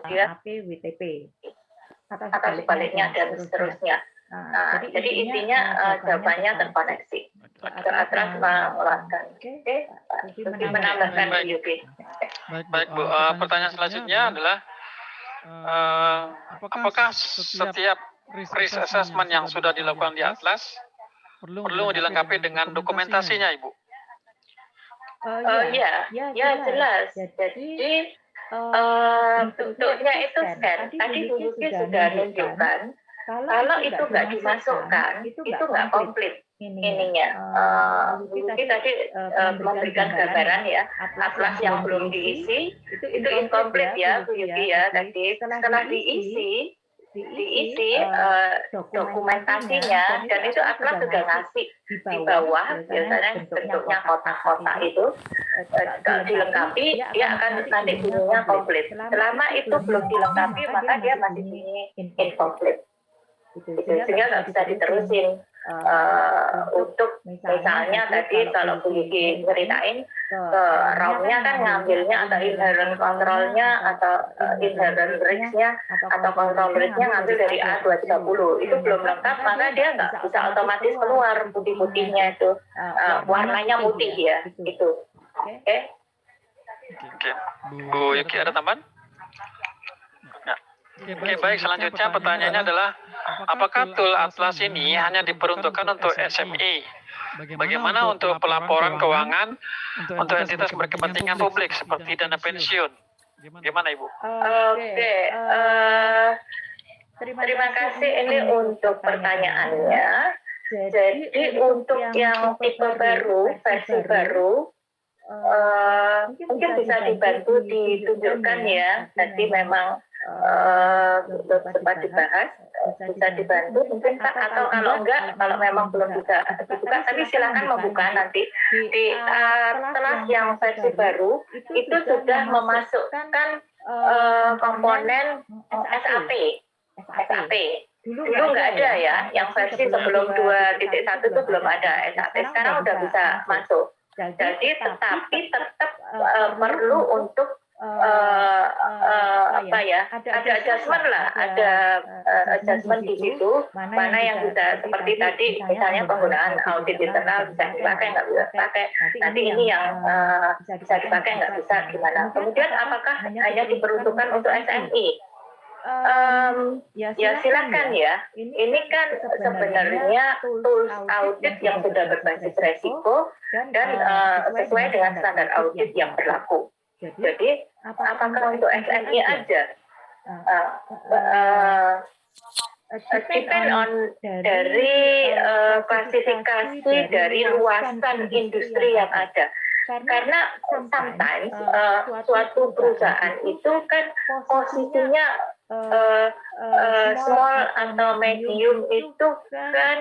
AP, WTP atau sebaliknya dan seterusnya. Jadi intinya jawabannya terkoneksi. Atlas mengeluarkan. Oke, menambahkan UB. Baik Bu, pertanyaan selanjutnya adalah apakah setiap risk assessment yang sudah dilakukan di Atlas perlu dilengkapi dengan dokumentasinya, Ibu? Ya jelas. Jadi bentuknya itu scan. Tadi Bu Yuki sudah menunjukkan kalau itu nggak dimasukkan, itu nggak komplit ininya. Bu Yuki tadi memberikan gambaran ya, atlas yang belum diisi itu incomplete ya Bu Yuki ya tadi. Setelah diisi dokumentasinya dan itu atlas sudah ngasih di bawah biasanya bentuknya kotak-kotak itu dilengkapi dia akan nanti bunyinya komplit. Selama itu belum dilengkapi maka dia masih bunyi incomplete. Sehingga nggak bisa diterusin untuk misalnya tadi kalau Bu Yuki ceritain ROM-nya kan ngambilnya atau inherent control-nya atau inherent risk-nya atau control risk-nya ngambil dari A230 itu belum lengkap maka dia nggak bisa otomatis keluar putih-putihnya itu warnanya putih ya itu. Oke. Bu Yuki ada tambahan? Oke, baik. Selanjutnya pertanyaannya adalah, apakah tool Atlas ini hanya diperuntukkan untuk SME? Bagaimana untuk pelaporan keuangan untuk entitas berkepentingan publik seperti dana pensiun? Gimana Ibu? Oke. Terima kasih ini untuk pertanyaannya. Jadi untuk yang tipe baru, versi baru, mungkin bisa dibantu ditunjukkan ya. Jadi memang sempat dibahas, bisa dibantu mungkin Pak, atau kalau enggak, kalau memang belum bisa dibuka, tapi silakan membuka nanti di Atlas yang versi baru itu sudah memasukkan komponen SAP. Dulu nggak ada ya, yang versi sebelum 2.1 itu belum ada SAP, sekarang udah bisa masuk. Jadi tetapi tetap perlu untuk ada adjustment lah, ada adjustment di situ, mana yang bisa seperti tadi, misalnya penggunaan audit internal bisa dipakai, nggak bisa dipakai, nanti ini yang bisa dipakai, nggak bisa gimana. Kemudian apakah hanya diperuntukkan untuk SME? Ya silakan ya. Ini kan sebenarnya tools audit yang sudah berbasis resiko dan sesuai dengan standar audit yang berlaku. Jadi apakah untuk SME aja? Depend on dari klasifikasi dari luasan industri yang ada. Karena sometimes suatu perusahaan itu kan posisinya small atau medium itu kan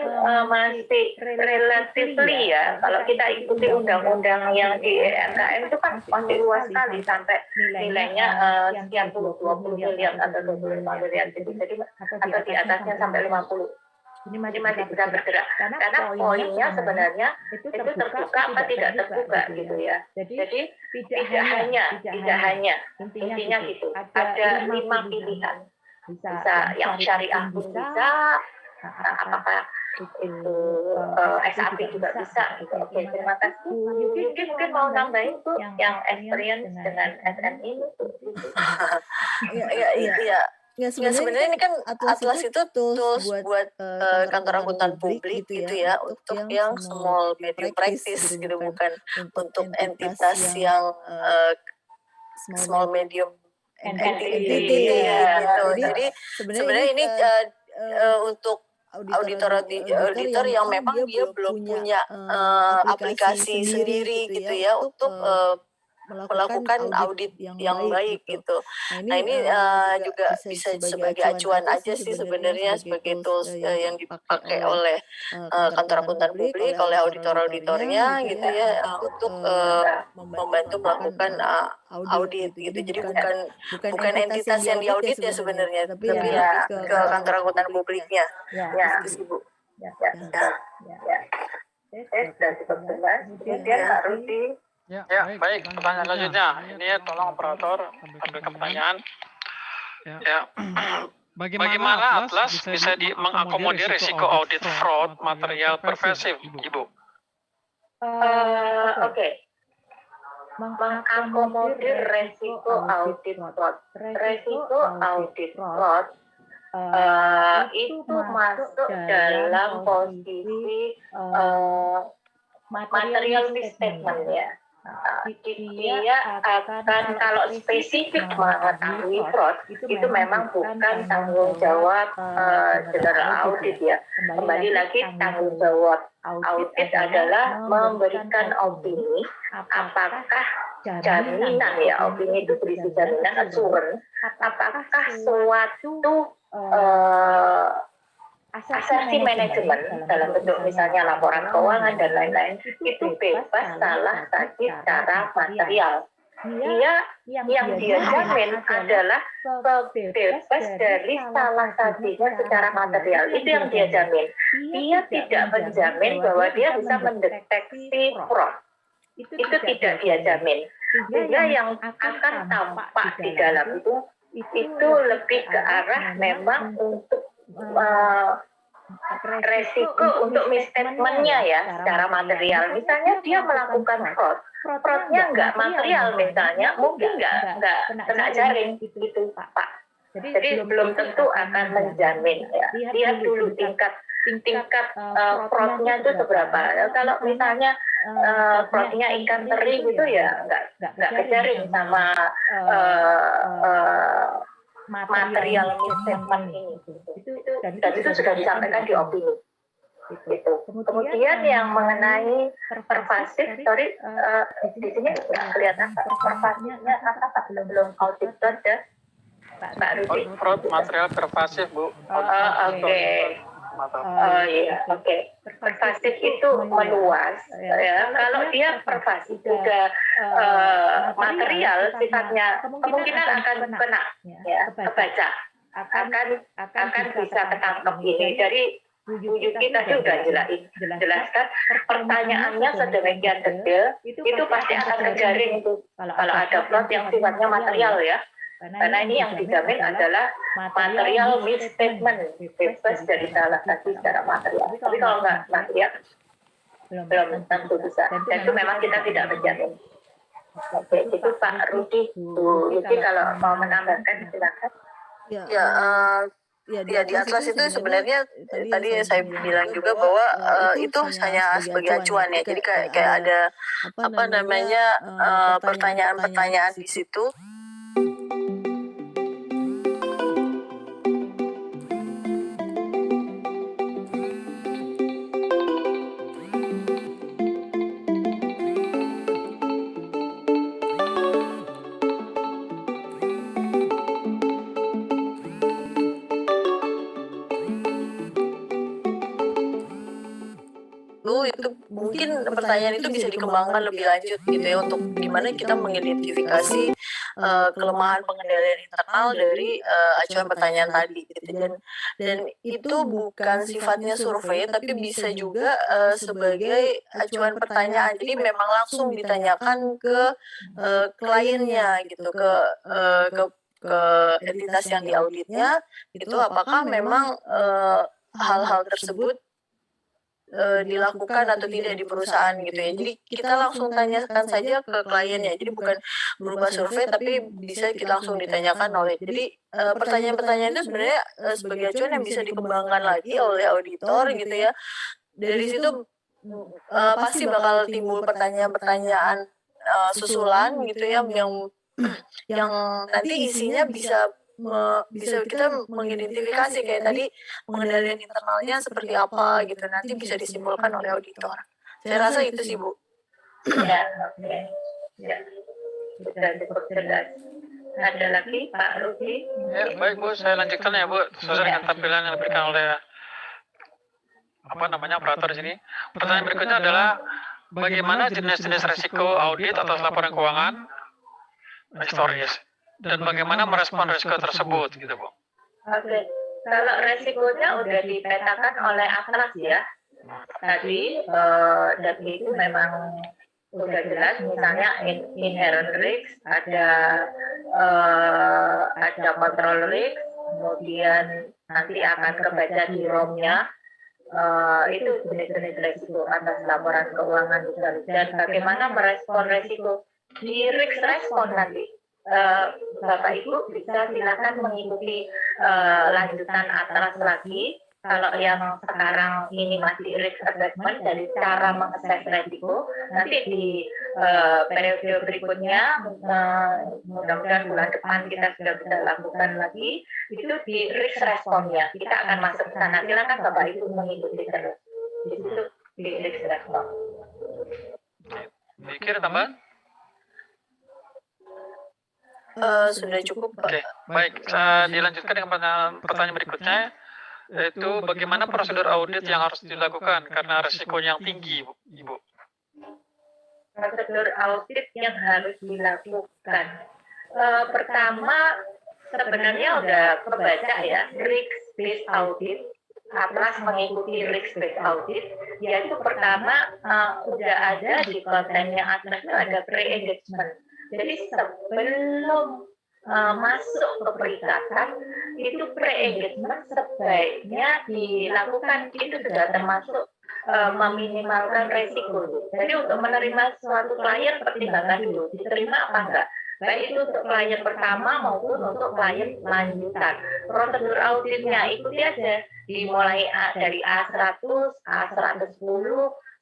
masih relatively ya. Kalau kita ikuti undang-undang yang di MKM itu kan masih luas sekali sampai nilainya sekian 20 miliar atau 25 miliar. Jadi atau di atasnya sampai 50. Ini masih bisa bergerak. Karena poinnya sebenarnya itu terbuka apa tidak terbuka gitu ya. Jadi tidak hanya intinya gitu. Ada 5 pilihan. Bisa yang syariah pun bisa, apakah itu SAP juga bisa gitu. Oke, terima kasih. Mungkin mau nambahin Bu yang experience dengan SME itu. Iya. Ya sebenarnya ini kan Atlas itu tools buat kantor akuntan publik gitu ya untuk yang small medium practice gitu, bukan untuk entitas yang small medium entity ya gitu. Jadi sebenarnya ini untuk auditor yang memang dia belum punya aplikasi sendiri gitu ya untuk melakukan audit yang baik gitu. Nah ini juga bisa sebagai acuan aja sih sebenarnya sebagai tools yang dipakai oleh kantor akuntan publik, oleh auditor-auditornya gitu ya untuk membantu melakukan audit gitu. Jadi bukan entitas yang diaudit ya sebenarnya, tapi lebih ke kantor akuntan publiknya. Gitu sih Bu. Sudah cukup jelas. Kemudian Kak Rudy. Ya, baik. Pertanyaan selanjutnya. Ini tolong operator ambil ke pertanyaan. Ya. Bagaimana Atlas bisa mengakomodir risiko audit fraud material pervasif, Ibu? Oke. Mengakomodir resiko audit fraud. Resiko audit fraud itu masuk dalam posisi material misstatement ya. Dia akan kalau spesifik mengetahui fraud itu memang bukan tanggung jawab general audit ya. Kembali lagi tanggung jawab audit adalah memberikan opini apakah jaminan ya, opini itu berisi jaminan assurance, apakah suatu asersi manajemen dalam bentuk misalnya laporan keuangan dan lain-lain itu bebas salah tadi secara material. Yang dia jamin adalah bebas dari salah tadinya secara material. Itu yang dia jamin. Dia tidak menjamin bahwa dia bisa mendeteksi fraud. Itu tidak dia jamin. Sehingga yang akan tampak di dalam itu lebih ke arah memang untuk resiko untuk misstatement-nya ya secara material. Misalnya dia melakukan fraud-nya nggak material misalnya, mungkin nggak kena jaring gitu Pak. Jadi belum tentu akan menjamin ya. Lihat dulu tingkat fraud-nya itu seberapa. Kalau misalnya fraud-nya ikan teri gitu ya nggak kejaring sama material misstatement ini. Dan itu sudah disampaikan di opini. Gitu. Kemudian yang mengenai pervasif, di sini nggak kelihatan pervasifnya apa belum audit ya, Pak Rudi. Fraud material pervasif, Bu. Oke. Oh iya, oke. Pervasif itu meluas. Ya, kalau dia pervasif juga material sifatnya, kemungkinan akan kena, ya, kebaca, akan bisa ketangkep ini. Dari Bu Yuki tadi sudah jelaskan, pertanyaannya sedemikian detail, itu pasti akan kejaring tuh. Kalau ada fraud yang sifatnya material ya. Karena ini yang dijamin adalah material misstatement, bebas dari salah tadi secara material. Tapi kalau nggak material, belum tentu bisa. Dan itu memang kita tidak menjamin. Oke, itu Pak Rudi. Bu Yuki kalau mau menambahkan silakan. Ya, di Atlas itu sebenarnya tadi saya bilang juga bahwa itu hanya sebagai acuan ya. Jadi kayak ada pertanyaan-pertanyaan di situ. Itu mungkin pertanyaan itu bisa dikembangkan lebih lanjut gitu ya, untuk gimana kita mengidentifikasi kelemahan pengendalian internal dari acuan pertanyaan tadi gitu. Dan itu bukan sifatnya survei tapi bisa juga sebagai acuan pertanyaan. Jadi memang langsung ditanyakan ke kliennya gitu, ke entitas yang diauditnya gitu, apakah memang hal-hal tersebut dilakukan atau tidak di perusahaan gitu ya. Jadi kita langsung tanyakan saja ke kliennya. Jadi bukan berupa survei tapi bisa kita langsung ditanyakan oleh. Jadi pertanyaan-pertanyaan itu sebenarnya sebagai acuan yang bisa dikembangkan lagi oleh auditor gitu ya. Dari situ pasti bakal timbul pertanyaan-pertanyaan susulan gitu ya, yang nanti isinya bisa kita mengidentifikasi kayak tadi pengendalian internalnya seperti apa gitu, nanti bisa disimpulkan oleh auditor. Saya rasa itu sih Bu. Ya, oke. Ya, sudah cukup jelas. Ada lagi Pak Rudi? Ya, baik Bu, saya lanjutkan ya Bu, sesuai dengan tampilan yang diberikan oleh operator di sini. Pertanyaan berikutnya adalah bagaimana jenis-jenis resiko audit atas laporan keuangan historis dan bagaimana merespon risiko tersebut gitu Bu. Oke, kalau resikonya udah dipetakan oleh Atlas ya tadi, dan itu memang udah jelas, misalnya inherent risk, ada control risk, kemudian nanti akan kebaca di ROM-nya. Itu jenis-jenis resiko atas laporan keuangan besar, dan bagaimana merespon resiko. Di risk respon nanti Bapak Ibu bisa silakan mengikuti lanjutan atlas lagi. Kalau yang sekarang ini masih risk assessment dari cara mengakses resiko, nanti di periode berikutnya mudah-mudahan bulan depan kita sudah bisa lakukan lagi, itu di risk responnya kita akan masuk ke sana. Silakan Bapak Ibu mengikuti terus di situ di risk respon. Pikir tambahan? Sudah cukup, Pak. Oke, baik. Dilanjutkan dengan pertanyaan berikutnya, yaitu bagaimana prosedur audit yang harus dilakukan karena resikonya yang tinggi, Ibu? Prosedur audit yang harus dilakukan. Pertama, sebenarnya udah kebaca ya, risk-based audit. Atlas mengikuti risk-based audit, yaitu pertama udah ada di kontennya Atlas itu ada pre-engagement. Jadi sebelum masuk ke perikatan, itu pre-engagement sebaiknya dilakukan, itu sudah termasuk meminimalkan resiko. Jadi untuk menerima suatu klien pertimbangkan dulu, diterima apa enggak. Baik itu untuk klien pertama maupun untuk klien lanjutan. Prosedur auditnya ikuti aja, dimulai dari A100, A110,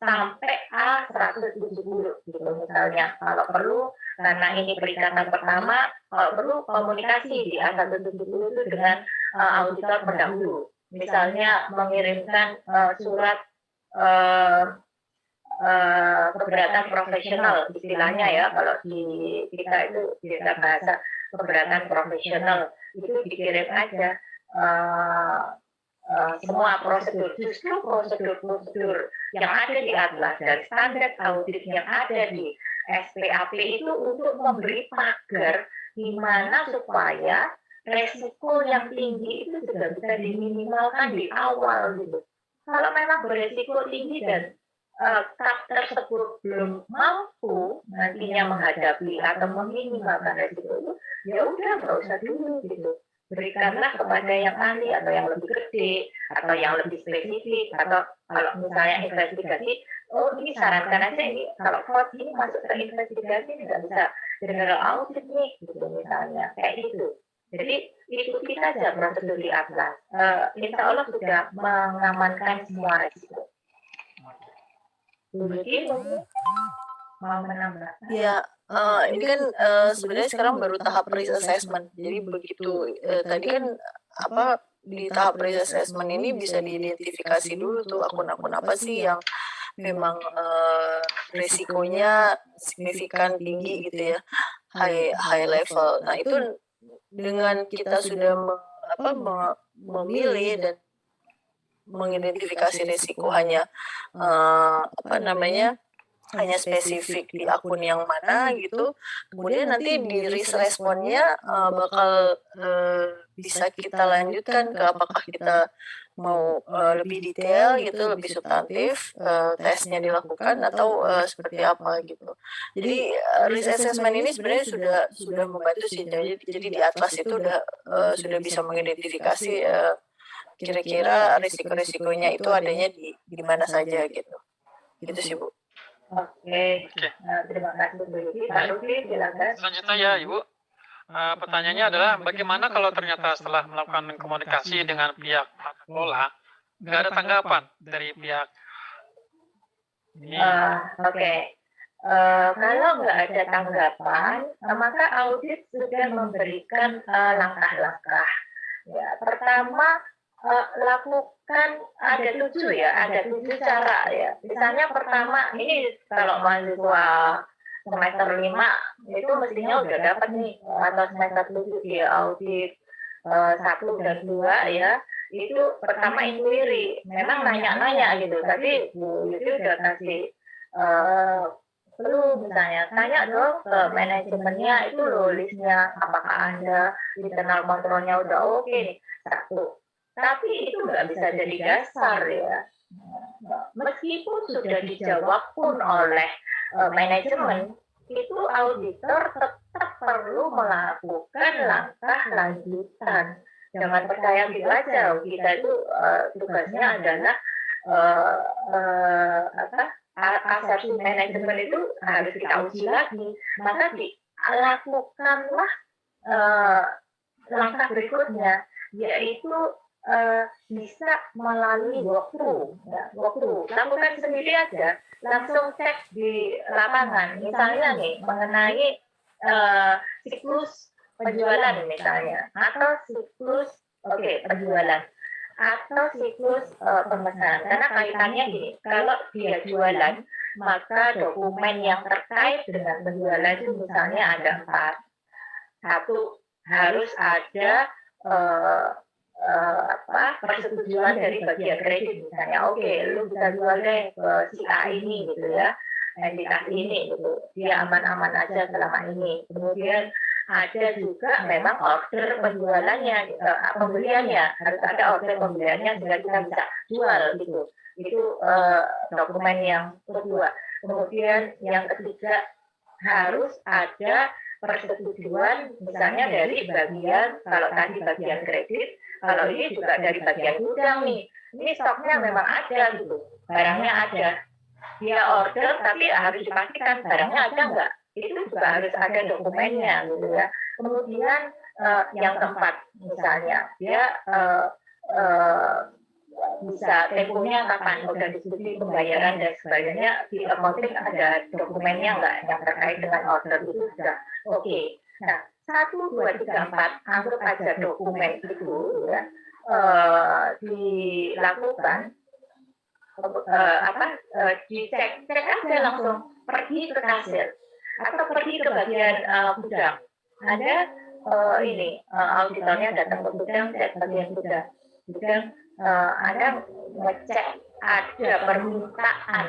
sampai A170 gitu misalnya. Kalau perlu, karena ini perikatan pertama, kalau perlu komunikasi di A170 itu dengan auditor pendahulu. Misalnya mengirimkan surat keberatan profesional istilahnya ya, kalau di kita itu kita bahasa keberatan profesional, itu dikirim aja semua prosedur, justru prosedur-prosedur yang ada di Atlas dan standar audit yang ada di SPAP itu untuk memberi pagar di mana supaya resiko yang tinggi itu sudah bisa diminimalkan di awal gitu. Kalau memang beresiko tinggi dan staff tersebut belum mampu nantinya menghadapi atau meminimalkan resiko itu, ya udah nggak usah dulu gitu. Berikanlah kepada yang ahli atau yang lebih gede atau yang lebih spesifik, atau kalau misalnya investigasi, oh ini sarankan aja ini kalau fraud ini masuk ke investigasi nggak bisa general audit nih gitu misalnya, kayak gitu. Jadi ikuti saja prosedur di Atlas. Insya Allah sudah mengamankan semua resiko. Mungkin mau menambah? Ya, ini kan sebenarnya sekarang baru tahap risk assessment. Jadi begitu tadi kan di tahap risk assessment ini bisa diidentifikasi dulu tuh akun-akun apa sih yang memang risikonya signifikan tinggi gitu ya, high level. Nah itu dengan kita sudah memilih dan mengidentifikasi risiko hanya hanya spesifik di akun yang mana gitu, kemudian nanti di risk responnya bakal bisa kita lanjutkan ke apakah kita mau lebih detail gitu, lebih substantif tesnya dilakukan atau seperti apa gitu. Jadi risk assessment ini sebenarnya sudah membantu sih. Jadi di Atlas itu sudah bisa mengidentifikasi kira-kira risiko-risikonya itu adanya di mana saja gitu. Gitu sih Bu. Oke. Terima kasih Bu Yuki. Pak Rufi, silakan. Selanjutnya ya Ibu, pertanyaannya adalah bagaimana kalau ternyata setelah melakukan komunikasi dengan pihak pengelola nggak ada tanggapan dari pihak ini? Oke. Kalau nggak ada tanggapan, maka audit sudah memberikan langkah-langkah. Ya, pertama lakukan ada 7 cara ya. Misalnya pertama, ini kalau mahasiswa semester 5 itu mestinya udah dapat nih, atau semester 7 di audit 1 dan 2 ya. Itu pertama inquiry, memang nanya-nanya gitu. Tadi Bu Yuki udah kasih perlu misalnya tanya dong ke manajemennya itu loh listnya, apakah ada internal kontrolnya udah oke nih, 1. Tapi itu nggak bisa jadi dasar ya. Meskipun sudah dijawab pun oleh manajemen, itu auditor tetap perlu melakukan langkah lanjutan. Jangan percaya gitu aja. Kita itu tugasnya adalah asasi manajemen itu harus kita uji lagi. Maka dilakukanlah langkah berikutnya, yaitu bisa melalui walkthrough. Lakukan sendiri aja, langsung cek di lapangan. Misalnya nih mengenai siklus penjualan misalnya, atau siklus penjualan, atau siklus pemesanan. Karena kaitannya gini, kalau dia jualan, maka dokumen yang terkait dengan penjualan itu misalnya ada 4. Satu, harus ada persetujuan dari bagian kredit misalnya. Lu bisa jual deh ke si A ini gitu ya, entitas ini gitu, dia aman-aman aja selama ini. Kemudian ada juga memang order penjualannya, pembeliannya, harus ada order pembeliannya sehingga kita bisa jual gitu. Itu dokumen yang kedua. Kemudian yang ketiga, harus ada persetujuan misalnya dari bagian, kalau tadi bagian kredit, kalau ini juga dari bagian gudang nih. Ini stoknya memang ada gitu, barangnya ada. Dia order tapi harus dipastikan barangnya ada enggak. Itu juga harus ada dokumennya gitu ya. Kemudian yang keempat misalnya dia bisa temponya kapan, udah diskusi pembayaran dan sebagainya, di accounting ada dokumennya enggak yang terkait dengan order itu sudah oke. Nah, 1, 2, 3, 4 anggap aja dokumen itu ya dilakukan dicek aja langsung, pergi ke kasir atau pergi ke bagian gudang. Ada auditornya datang ke gudang, cek bagian gudang, Anda ngecek ada permintaan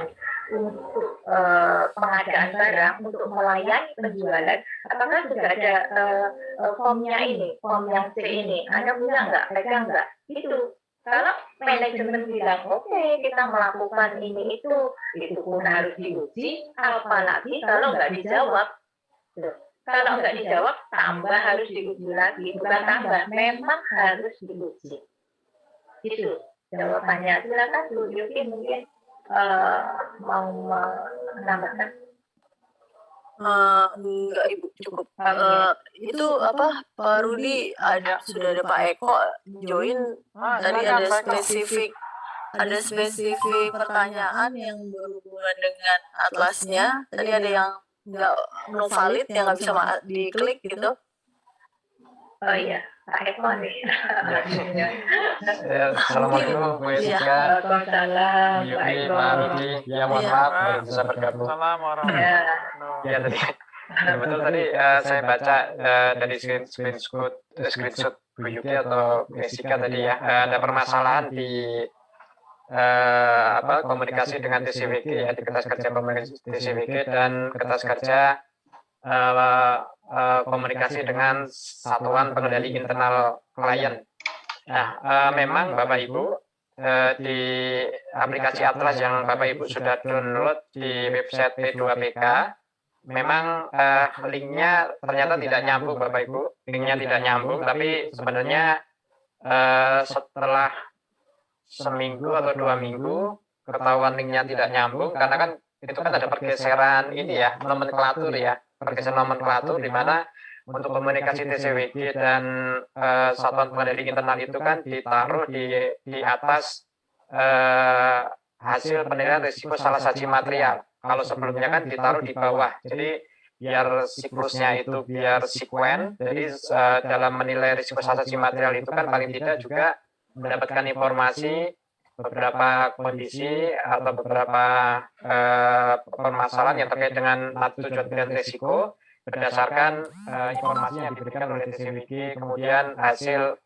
untuk pengadaan barang untuk melayani penjualan, apakah sudah ada formnya ini, form yang C ini, Anda punya nggak, pegang nggak? Itu kalau manajemen bilang oke, kita melakukan ini itu pun harus diuji, apalagi kalau nggak dijawab. Kalau nggak dijawab, tambah harus diuji lagi, bukan tambah, memang harus diuji. Itu jawabannya. Silakan Bu Yuki mungkin mau menambahkan. Enggak Ibu, cukup. Itu Pak Rudi sudah ada Pak Eko join. Tadi ada spesifik pertanyaan yang berhubungan dengan atlasnya. Tadi ada yang nggak no valid, yang nggak bisa diklik gitu. Oh iya, Pak Eko nih. Assalamualaikum Bu Jessica. Waalaikumsalam, Bu Pak Yuki, Eko. Pak Rudi. Ya mohon maaf baru bisa bergabung. Assalamualaikum. Ya tadi betul tadi saya baca dari screenshot Bu Yuki atau Bu Jessica tadi ya, ada permasalahan di komunikasi dengan TCWG ya, di kertas kerja komunikasi TCWG dan kertas kerja komunikasi dengan satuan pengendali internal klien. Nah, memang Bapak Ibu di aplikasi Atlas yang Bapak Ibu sudah download di website P2PK, memang linknya ternyata tidak nyambung Bapak Ibu, linknya tidak nyambung, tapi sebenarnya setelah seminggu atau 2 minggu ketahuan linknya tidak nyambung, karena kan itu kan ada pergeseran ini ya, nomenklatur ya, pergeseran nomenklatur di mana untuk komunikasi TCWG dan satuan pengendali internal itu kan ditaruh di atas hasil penilaian risiko salah saji material. Kalau sebelumnya kan ditaruh di bawah. Jadi biar siklusnya itu biar sekuen. Jadi dalam menilai risiko salah saji material itu kan paling tidak juga mendapatkan informasi beberapa kondisi atau beberapa permasalahan yang terkait dengan tujuan pilihan risiko berdasarkan informasi yang diberikan oleh TCWG, kemudian hasil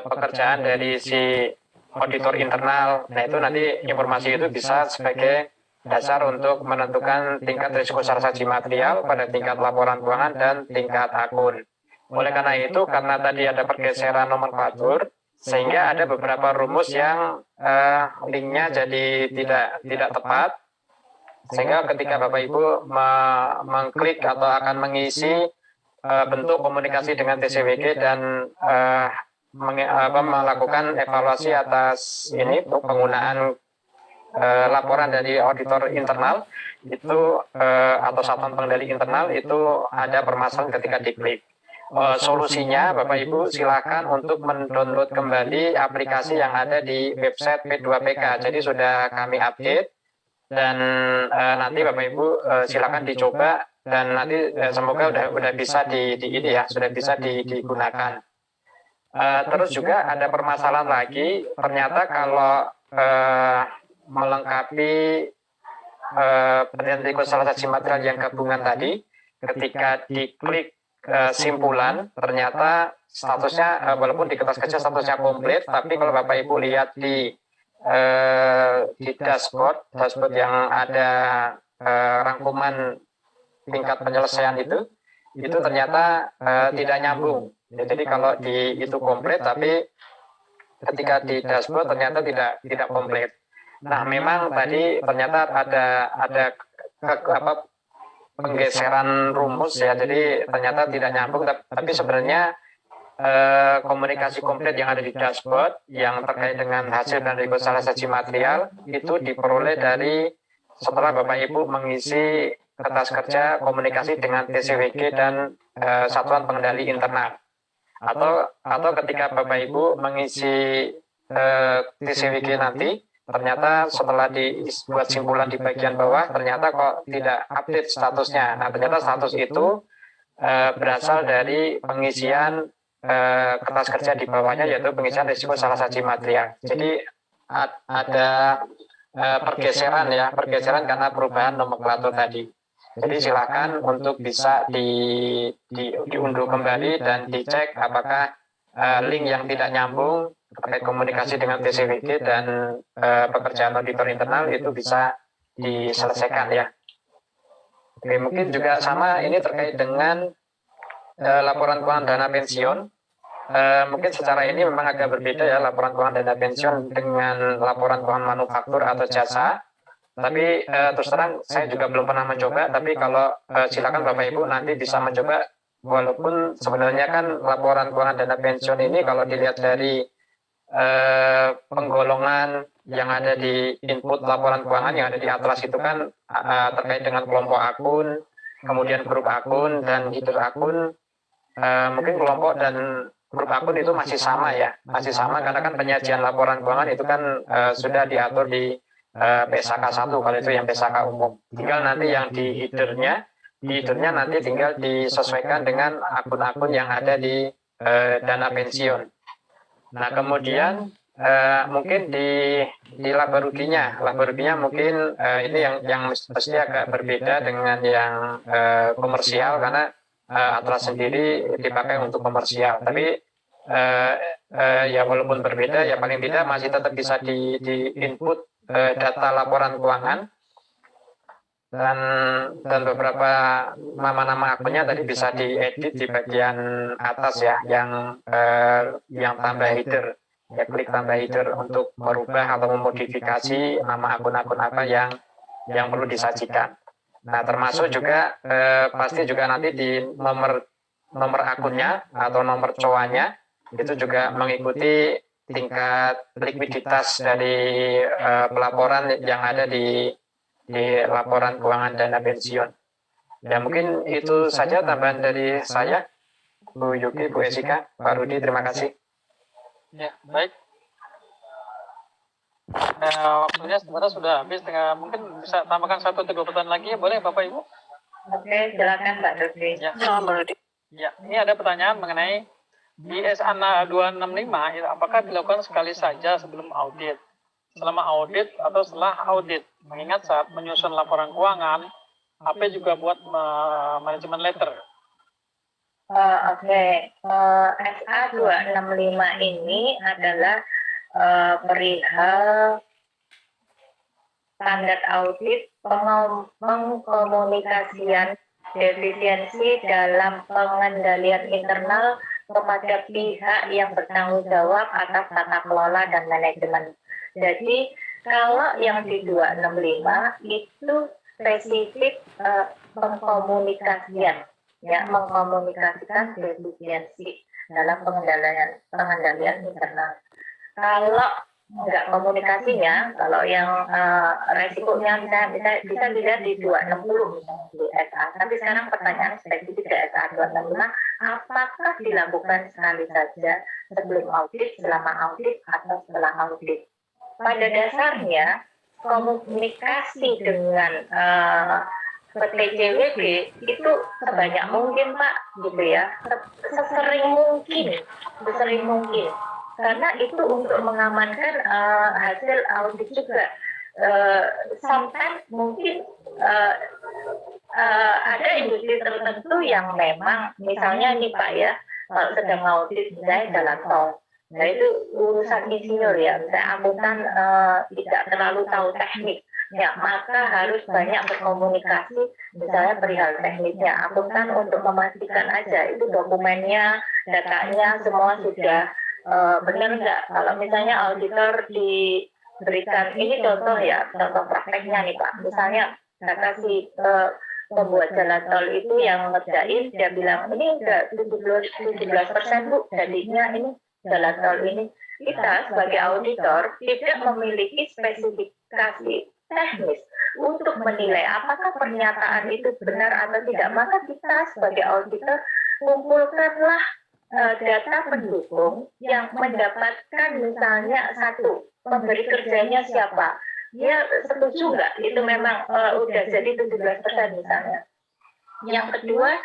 pekerjaan dari si auditor internal. Nah, itu nanti informasi itu bisa sebagai dasar untuk menentukan tingkat risiko salah saji material pada tingkat laporan keuangan dan tingkat akun. Oleh karena itu, karena tadi ada pergeseran nomenklatur, sehingga ada beberapa rumus yang linknya jadi tidak tepat, Sehingga ketika Bapak Ibu mengklik atau akan mengisi bentuk komunikasi dengan TCWG dan melakukan evaluasi atas ini penggunaan laporan dari auditor internal itu atau satuan pengendali internal itu ada permasalahan ketika diklik. Solusinya Bapak Ibu silakan untuk mendownload kembali aplikasi yang ada di website P2PK. Jadi sudah kami update dan nanti Bapak Ibu silakan dicoba dan nanti semoga udah bisa ini ya, sudah bisa digunakan. Terus juga ada permasalahan lagi, ternyata kalau melengkapi penelitian konservasi material yang gabungan tadi, ketika diklik simpulan, ternyata statusnya walaupun di kertas kerja statusnya komplit, tapi kalau Bapak Ibu lihat di dashboard yang ada rangkuman tingkat penyelesaian itu ternyata tidak nyambung. Jadi kalau itu komplit, tapi ketika di dashboard ternyata tidak komplit. Nah, memang tadi ternyata ada penggeseran rumus ya, jadi ternyata tidak nyambung. Tapi sebenarnya komunikasi komplit yang ada di dashboard yang terkait dengan hasil dan rekonsiliasi material itu diperoleh dari setelah Bapak Ibu mengisi kertas kerja komunikasi dengan TCWG dan satuan pengendali internal, atau ketika Bapak Ibu mengisi TCWG nanti ternyata setelah dibuat simpulan di bagian bawah ternyata kok tidak update statusnya. Nah, ternyata status itu berasal dari pengisian kertas kerja di bawahnya, yaitu pengisian risiko salah saji material. Jadi ada pergeseran karena perubahan nomenklatur tadi. Jadi silakan untuk bisa diunduh kembali dan dicek apakah link yang tidak nyambung terkait komunikasi dengan TCWG dan pekerjaan auditor internal itu bisa diselesaikan ya. Oke, mungkin juga sama ini terkait dengan laporan keuangan dana pensiun. Mungkin secara ini memang agak berbeda ya laporan keuangan dana pensiun dengan laporan keuangan manufaktur atau jasa. Tapi terus terang saya juga belum pernah mencoba, tapi kalau silakan Bapak Ibu nanti bisa mencoba, walaupun sebenarnya kan laporan keuangan dana pensiun ini kalau dilihat dari penggolongan yang ada di input laporan keuangan yang ada di atlas itu kan terkait dengan kelompok akun, kemudian grup akun dan header akun. Mungkin kelompok dan grup akun itu masih sama ya, masih sama karena kan penyajian laporan keuangan itu kan sudah diatur di PSAK 1 kalau itu yang PSAK umum. Tinggal nanti yang di headernya nanti tinggal disesuaikan dengan akun-akun yang ada di dana pensiun. Nah, kemudian mungkin di laba ruginya mungkin ini yang mesti agak berbeda dengan yang komersial karena atlas sendiri dipakai untuk komersial. Tapi ya walaupun berbeda ya paling tidak masih tetap bisa di input data laporan keuangan dan beberapa nama-nama akunnya tadi bisa diedit di bagian atas ya yang tambah header ya, klik tambah header untuk merubah atau memodifikasi nama akun-akun apa yang perlu disajikan. Nah, termasuk juga pasti juga nanti di nomor akunnya atau nomor coanya itu juga mengikuti tingkat likuiditas dari pelaporan yang ada di laporan keuangan dana pensiun. Ya mungkin itu saja tambahan dari saya, Bu Yuki, Bu Esika, Pak Rudi, terima kasih. Ya, baik. Nah, waktunya sebenarnya sudah habis. Mungkin bisa tambahkan 1 atau 2 pertanyaan lagi ya, boleh Bapak Ibu? Oke, silakan Pak Rudi. Ya, ya, ini ada pertanyaan mengenai di SA 265, apakah dilakukan sekali saja sebelum audit, selama audit atau setelah audit? Mengingat saat menyusun laporan keuangan, AP juga buat manajemen letter. Oke, SA 265 ini adalah perihal standar audit pengkomunikasian defisiensi dalam pengendalian internal kepada pihak yang bertanggung jawab atas tata kelola dan manajemen. Jadi kalau yang di 265 itu spesifik pengkomunikasian, ya, mengkomunikasikan defisiensi dalam pengendalian internal. Kalau nggak komunikasinya, kalau yang resikonya bisa dilihat di 260 misalnya di SA. Tapi sekarang pertanyaan spesifik di SA 265, apakah dilakukan sekali saja sebelum audit, selama audit, atau setelah audit? Pada dasarnya komunikasi dengan PTJWG itu sebanyak mungkin Pak, gitu ya, sesering mungkin. Karena itu untuk mengamankan hasil audit juga. Sometimes mungkin ada industri tertentu yang memang, misalnya nih Pak ya, kalau sedang audit misalnya jalan tol, nah itu urusan insinyur ya, misalnya akuntan tidak terlalu tahu teknik, ya maka harus banyak berkomunikasi, misalnya perihal tekniknya. Akuntan untuk memastikan aja itu dokumennya, datanya semua sudah benar nggak. Kalau misalnya auditor diberikan, ini contoh ya, contoh prakteknya nih Pak, misalnya kata si pembuat jalan tol itu yang ngerjain, dia bilang ini udah 17% Bu jadinya ini jalan tol ini. Kita sebagai auditor tidak memiliki spesifikasi teknis untuk menilai apakah pernyataan itu benar atau tidak, maka kita sebagai auditor kumpulkanlah data pendukung yang mendapatkan, misalnya satu, pemberi kerjanya siapa, dia setuju nggak itu memang udah jadi 17% misalnya. Yang kedua,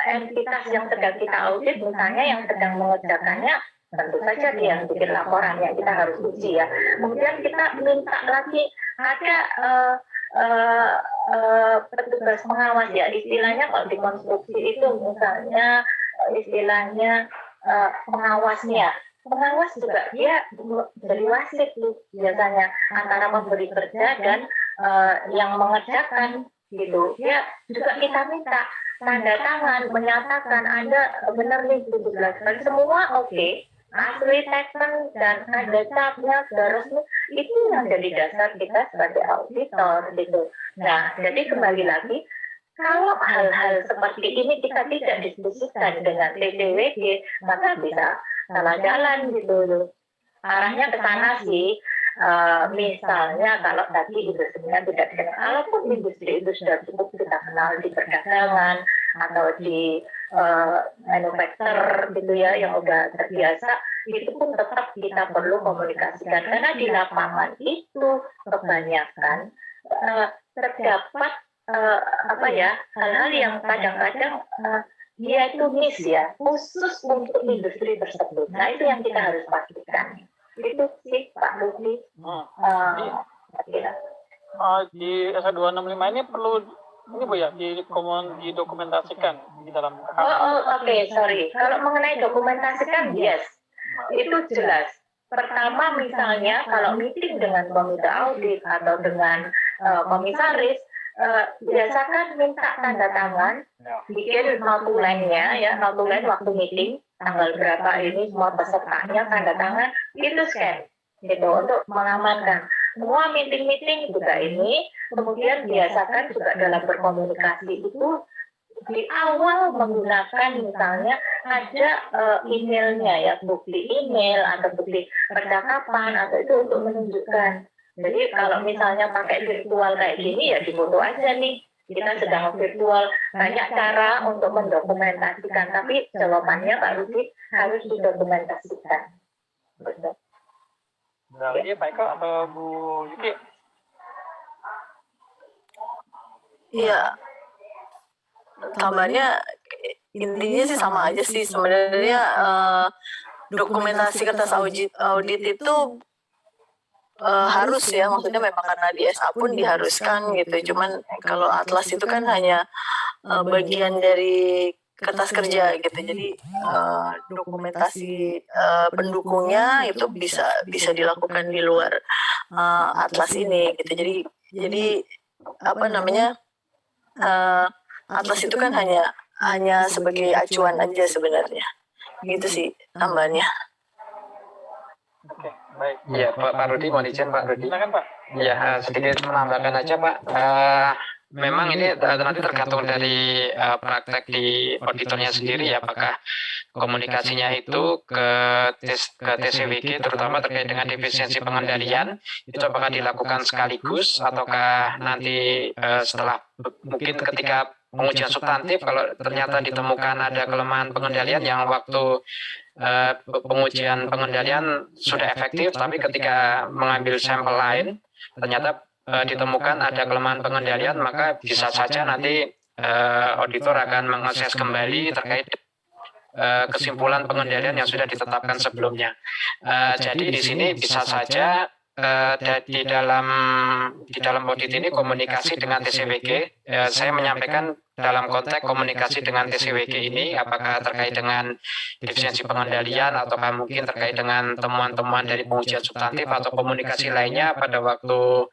entitas yang sedang kita audit misalnya yang sedang mengerjakannya, tentu saja dia yang bikin laporan yang kita harus uji ya. Kemudian kita minta lagi ada petugas pengawas ya, istilahnya kalau di konstruksi itu misalnya istilahnya pengawasnya. Pengawas juga dia jadi wasit tuh biasanya antara pemberi kerja dan yang mengerjakan gitu. Ya juga kita minta tanda tangan menyatakan Anda benar nih 17%, semua oke. Asli teken dan ada capnya resmi, itu yang jadi dasar kita sebagai auditor gitu. Nah, jadi kembali lagi, kalau hal-hal seperti ini kita tidak diskusikan dengan TDWG, maka bisa salah jalan gitu. Arahnya ke sana sih. Misalnya kalau tadi industrinya tidak dikenal, walaupun industri itu sudah cukup kita kenal di perdagangan atau di manufaktur gitu ya, yang udah terbiasa, itu pun tetap kita perlu komunikasikan karena di lapangan itu kebanyakan terdapat hal-hal yang kadang-kadang dia itu miss ya, khusus untuk industri tersebut. Nah itu yang kita harus pastikan. Itu sih Pak Lutfi. Di SA265 ini perlu ini Bu ya, didokumentasikan di dalam. Oke, sorry. Kalau mengenai dokumentasikan, yes, itu jelas. Pertama misalnya kalau meeting dengan komite audit atau dengan komisaris, biasakan minta tanda tangan, bikin notulennya ya, notulen waktu meeting tanggal berapa ini semua pesertanya tanda tangan, itu scan gitu untuk mengamankan. Semua meeting-meeting juga ini, kemudian biasakan juga dalam berkomunikasi itu di awal menggunakan misalnya ada emailnya ya, bukti email atau bukti percakapan atau itu untuk menunjukkan. Jadi kalau misalnya pakai virtual kayak gini ya difoto aja nih, kita sedang virtual, banyak cara untuk mendokumentasikan, tapi jawabannya Pak Rudi harus didokumentasikan. Betul. Lagi Pak Eko atau Bu Yuki? Iya, tambahnya intinya sih sama aja sih sebenarnya. Dokumentasi kertas audit itu harus ya, maksudnya memang karena di SA pun diharuskan gitu. Cuman kalau atlas itu kan hanya bagian dari kertas kerja gitu. Jadi dokumentasi pendukungnya itu bisa dilakukan di luar atlas ini gitu. Jadi apa namanya, atlas itu kan hanya sebagai acuan aja sebenarnya. Gitu sih tambahannya. Oke, baik. Iya, Pak Rudi, mohon izin Pak Rudi. Silakan Pak. Ya, sedikit menambahkan aja Pak. memang ini nanti tergantung dari praktek di auditornya sendiri ya, apakah komunikasinya itu ke TCWG terutama terkait dengan defisiensi pengendalian itu apakah dilakukan sekaligus ataukah nanti setelah mungkin ketika pengujian substantif kalau ternyata ditemukan ada kelemahan pengendalian yang waktu pengujian pengendalian sudah efektif tapi ketika mengambil sampel lain ternyata ditemukan ada kelemahan pengendalian, maka bisa saja nanti auditor akan mengakses kembali terkait kesimpulan pengendalian yang sudah ditetapkan sebelumnya. Jadi di sini bisa saja di dalam audit ini komunikasi dengan TCWG, saya menyampaikan dalam konteks komunikasi dengan TCWG ini apakah terkait dengan defisiensi pengendalian ataukah mungkin terkait dengan temuan-temuan dari pengujian substantif atau komunikasi lainnya pada waktu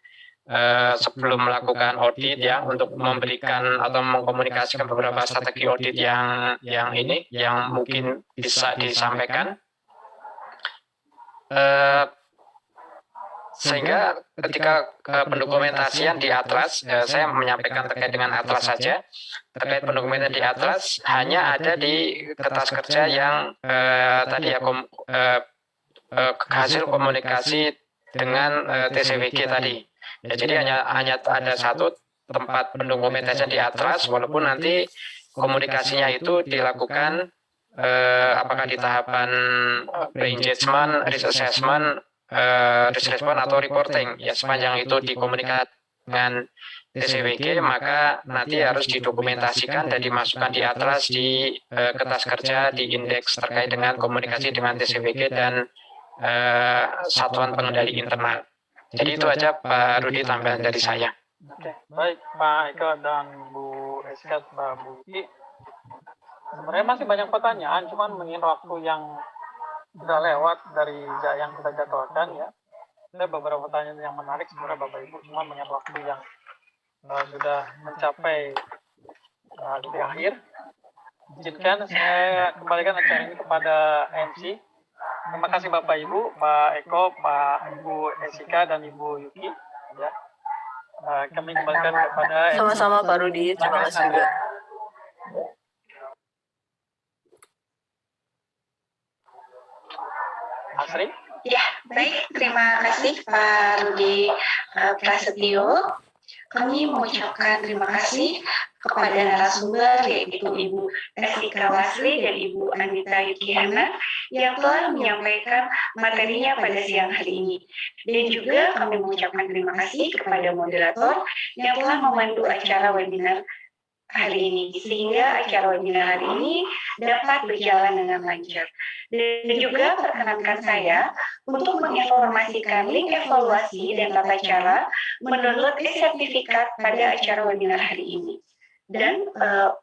sebelum melakukan audit ya untuk memberikan atau mengkomunikasikan beberapa strategi audit yang mungkin bisa disampaikan sehingga ketika pendokumentasian di atlas saya menyampaikan terkait dengan atlas saja terkait pendokumentasian di atlas hanya ada di kertas kerja yang tadi ya hasil komunikasi dengan TCWG tadi. Ya, jadi hanya ada satu tempat pendokumentasian di atlas, walaupun nanti komunikasinya itu dilakukan apakah di tahapan pre-engagement, risk assessment, risk response atau reporting. Ya, sepanjang itu dikomunikasikan dengan TCWG, maka nanti harus didokumentasikan dan dimasukkan di atlas di kertas kerja, di indeks terkait dengan komunikasi dengan TCWG dan satuan pengendali internal. Jadi itu aja Pak Rudi tambahan dari saya. Oke, baik Pak Eka dan Bu Eska, Mbak Bu Yuki. Sebenarnya masih banyak pertanyaan, cuman mengingat waktu yang sudah lewat dari yang kita jadwalkan ya. Ada beberapa pertanyaan yang menarik sebenarnya Bapak Ibu, cuma mengingat waktu yang sudah mencapai di akhir. Izinkan saya kembalikan acara ini kepada MC. Terima kasih Bapak Ibu, Pak Eko, Pak Ibu Esika dan Ibu Yuki. Ya. Kami kembalikan kepada Sama-sama Pak Rudi, terima kasih juga. Asri. Ya, baik. Terima kasih Pak Rudi Prasetyo. Kami mengucapkan terima kasih kepada narasumber yaitu Ibu Esika Wasri dan Ibu Anita Yukiana yang telah menyampaikan materinya pada siang hari ini. Dan juga kami mengucapkan terima kasih kepada moderator yang telah memandu acara webinar hari ini, sehingga acara webinar hari ini dapat berjalan dengan lancar. Dan juga perkenankan saya untuk menginformasikan link evaluasi dan tata cara mendownload e-sertifikat pada acara webinar hari ini. Dan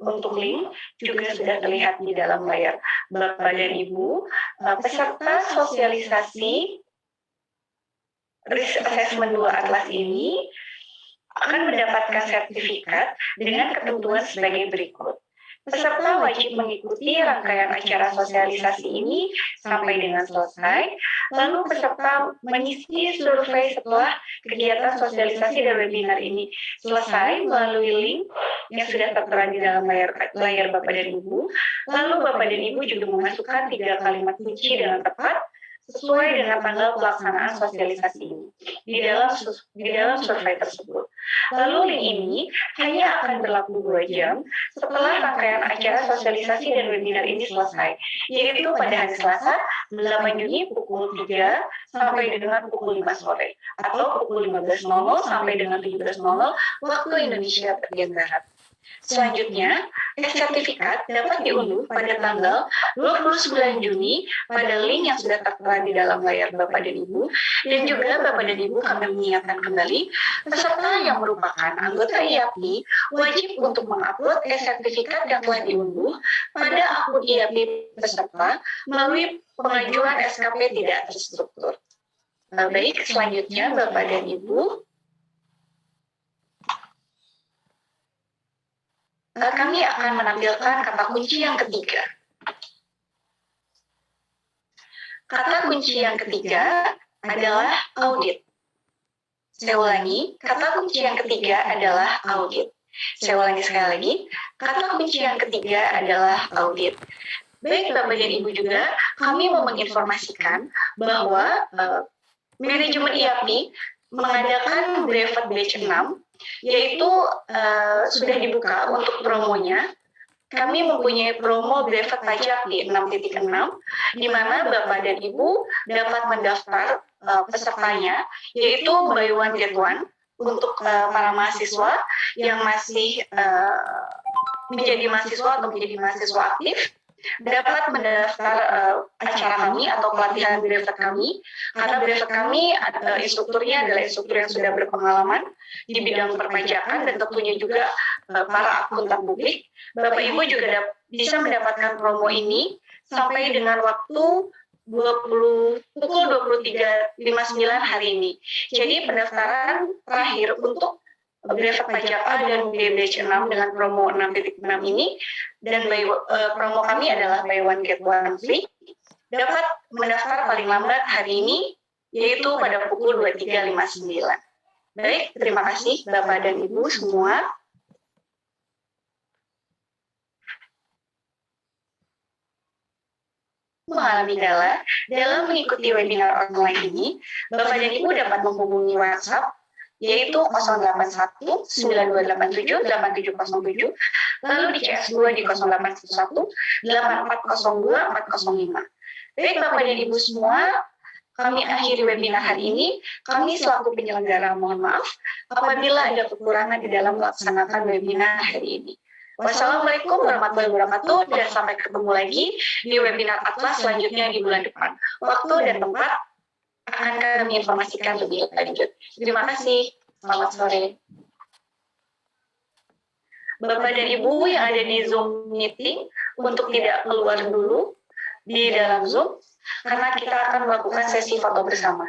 untuk link juga sudah terlihat di dalam layar Bapak dan Ibu. Peserta sosialisasi Risk Assessment 2 Atlas ini akan mendapatkan sertifikat dengan ketentuan sebagai berikut. Peserta wajib mengikuti rangkaian acara sosialisasi ini sampai dengan selesai, lalu peserta mengisi survei setelah kegiatan sosialisasi dan webinar ini selesai melalui link yang sudah tertera di dalam layar Bapak dan Ibu. Lalu Bapak dan Ibu juga memasukkan 3 kalimat kunci dengan tepat sesuai dengan tanggal pelaksanaan sosialisasi ini di dalam survei tersebut. Lalu link ini hanya akan berlaku 2 jam setelah rangkaian acara sosialisasi dan webinar ini selesai, yaitu pada hari Selasa 8 Juni pukul 3 sampai dengan pukul 5 sore atau pukul 15.00 sampai dengan 17.00 waktu Indonesia bagian Barat. Selanjutnya, sertifikat dapat diunduh pada tanggal 29 Juni pada link yang sudah tertera di dalam layar Bapak dan Ibu. Dan juga Bapak dan Ibu kami mengingatkan kembali, peserta yang merupakan anggota IAP wajib untuk mengupload sertifikat yang telah diunduh pada akun IAP peserta melalui pengajuan SKP tidak terstruktur. Baik, selanjutnya Bapak dan Ibu, kami akan menampilkan kata kunci yang ketiga. Kata kunci yang ketiga adalah audit. Saya ulangi, kata kunci yang ketiga adalah audit. Saya ulangi sekali lagi, kata kunci yang ketiga adalah audit. Baik Bapak dan Ibu juga, kami mau menginformasikan bahwa manajemen IAPI mengadakan brevet batch 6, yaitu sudah dibuka untuk promonya. Kami mempunyai promo brevet pajak di 6.6, di mana Bapak dan Ibu dapat mendaftar pesertanya, yaitu buy one get one, untuk para mahasiswa yang masih menjadi mahasiswa atau menjadi mahasiswa aktif, dapat mendaftar acara kami atau pelatihan brevet kami, karena brevet kami instrukturnya adalah instruktur yang sudah berpengalaman di bidang perpajakan dan tentunya juga para akuntan publik. Bapak Ibu juga bisa mendapatkan promo ini sampai dengan waktu pukul 23.59 hari ini. Jadi pendaftaran terakhir untuk brevet pajak A dan B batch 6 dengan promo 6.6 ini, dan promo kami adalah buy one get one free, dapat mendaftar paling lambat hari ini, yaitu pada pukul 23.59. Baik, terima kasih Bapak dan Ibu semua. Mengalami kendala dalam mengikuti webinar online ini, Bapak dan Ibu dapat menghubungi WhatsApp yaitu 081 9287 8707, lalu di CS2 di 0811 8402 405. Baik Bapak dan Ibu semua, kami akhiri webinar hari ini. Kami selaku penyelenggara mohon maaf apabila ada kekurangan di dalam melaksanakan webinar hari ini. Wassalamualaikum warahmatullahi wabarakatuh, dan sampai ketemu lagi di webinar Atlas selanjutnya di bulan depan. Waktu dan tempat akan kami informasikan lebih lanjut. Terima kasih. Selamat sore. Bapak dan Ibu yang ada di Zoom meeting, untuk tidak keluar dulu di dalam Zoom, karena kita akan melakukan sesi foto bersama.